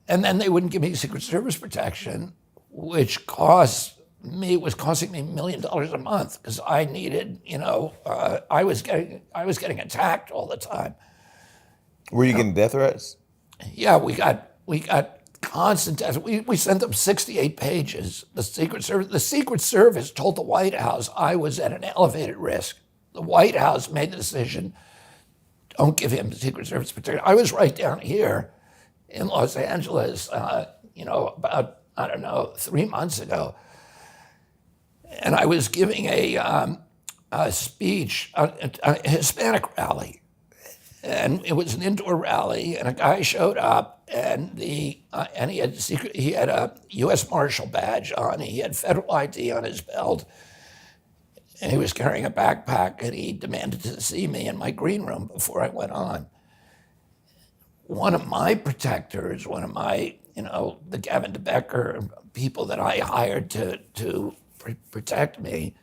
And then they wouldn't give me Secret Service protection, which was costing me $1 million a month because I needed, I was getting attacked all the time. Were you getting death threats? Yeah, we got constant death. We sent them 68 pages. The Secret Service told the White House I was at an elevated risk. The White House made the decision, don't give him Secret Service protection. I was right down here in Los Angeles, about, 3 months ago. And I was giving a speech, a Hispanic rally. And it was an indoor rally, and a guy showed up, and he had a U.S. Marshal badge on, he had federal ID on his belt, and he was carrying a backpack, and he demanded to see me in my green room before I went on. One of my protectors, the Gavin DeBecker people that I hired to protect me,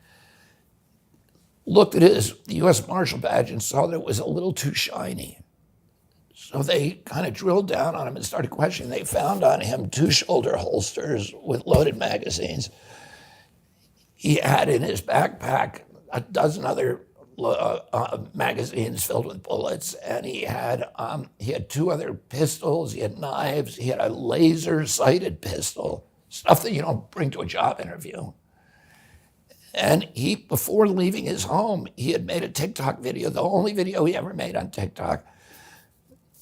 looked at his U.S. Marshal badge and saw that it was a little too shiny. So they kind of drilled down on him and started questioning. They found on him 2 shoulder holsters with loaded magazines. He had in his backpack a dozen other magazines filled with bullets, and he had 2 other pistols, he had knives, he had a laser-sighted pistol, stuff that you don't bring to a job interview. And before leaving his home, he had made a TikTok video, the only video he ever made on TikTok.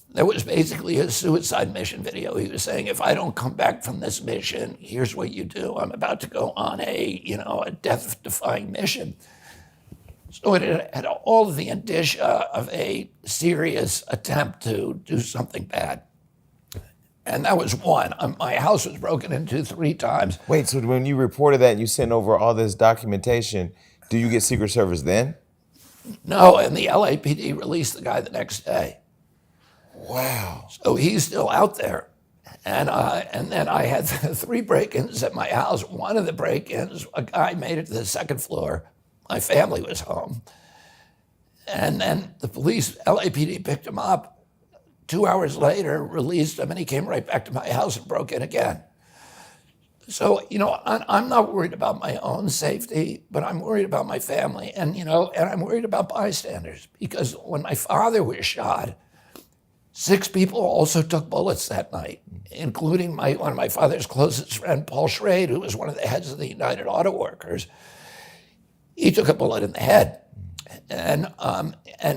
That was basically a suicide mission video. He was saying, if I don't come back from this mission, here's what you do. I'm about to go on a death-defying mission. So it had all of the indicia of a serious attempt to do something bad. And that was one. My house was broken into 3 times. Wait, so when you reported that and you sent over all this documentation, do you get Secret Service then? No, and the LAPD released the guy the next day. Wow. So he's still out there. And then I had 3 break-ins at my house. One of the break-ins, a guy made it to the 2nd floor. My family was home. And then the police, LAPD picked him up. 2 hours later, released him, and he came right back to my house and broke in again. So, I'm not worried about my own safety, but I'm worried about my family, and I'm worried about bystanders, because when my father was shot, 6 people also took bullets that night, including one of my father's closest friend, Paul Schrade, who was one of the heads of the United Auto Workers. He took a bullet in the head. And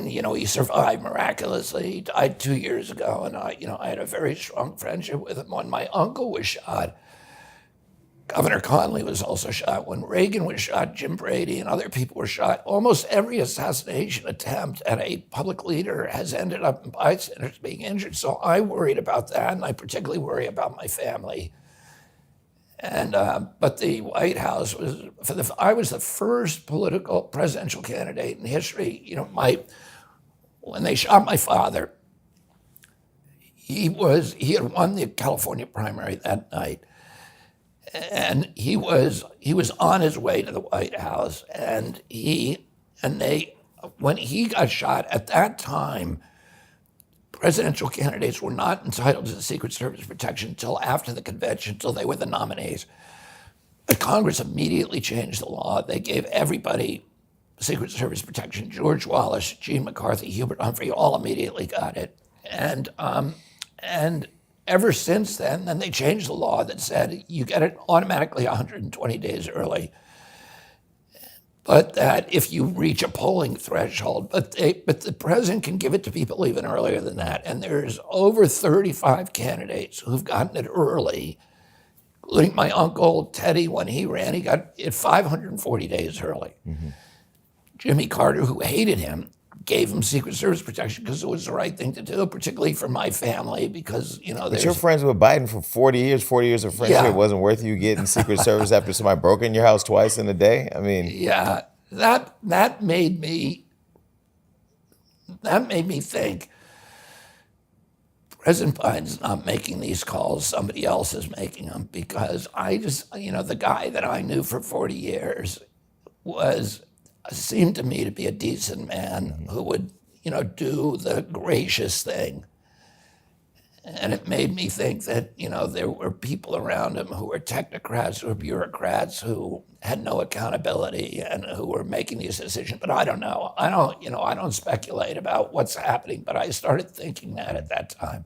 he survived miraculously. He died 2 years ago, and I had a very strong friendship with him. When my uncle was shot, Governor Conley was also shot. When Reagan was shot, Jim Brady and other people were shot. Almost every assassination attempt at a public leader has ended up in bystanders being injured. So I worried about that, and I particularly worry about my family. And but the White House I was the first political presidential candidate in history. When they shot my father, he had won the California primary that night, and he was on his way to the White House, and when he got shot at that time, presidential candidates were not entitled to the Secret Service protection until after the convention, until they were the nominees. But Congress immediately changed the law. They gave everybody Secret Service protection. George Wallace, Gene McCarthy, Hubert Humphrey, all immediately got it. And ever since then they changed the law that said you get it automatically 120 days early. But that if you reach a polling threshold, but the president can give it to people even earlier than that. And there's over 35 candidates who've gotten it early, including my uncle Teddy. When he ran, he got it 540 days early. Mm-hmm. Jimmy Carter, who hated him, gave him Secret Service protection because it was the right thing to do, particularly for my family, because, But you're friends with Biden for 40 years of friendship. Yeah. It wasn't worth you getting Secret Service after somebody broke in your house twice in a day? I mean... Yeah, that made me think President Biden's not making these calls, somebody else is making them, because I just, the guy that I knew for 40 years seemed to me to be a decent man who would, do the gracious thing. And it made me think that, there were people around him who were technocrats, who were bureaucrats, who had no accountability and who were making these decisions. But I don't know. I don't speculate about what's happening, but I started thinking that at that time.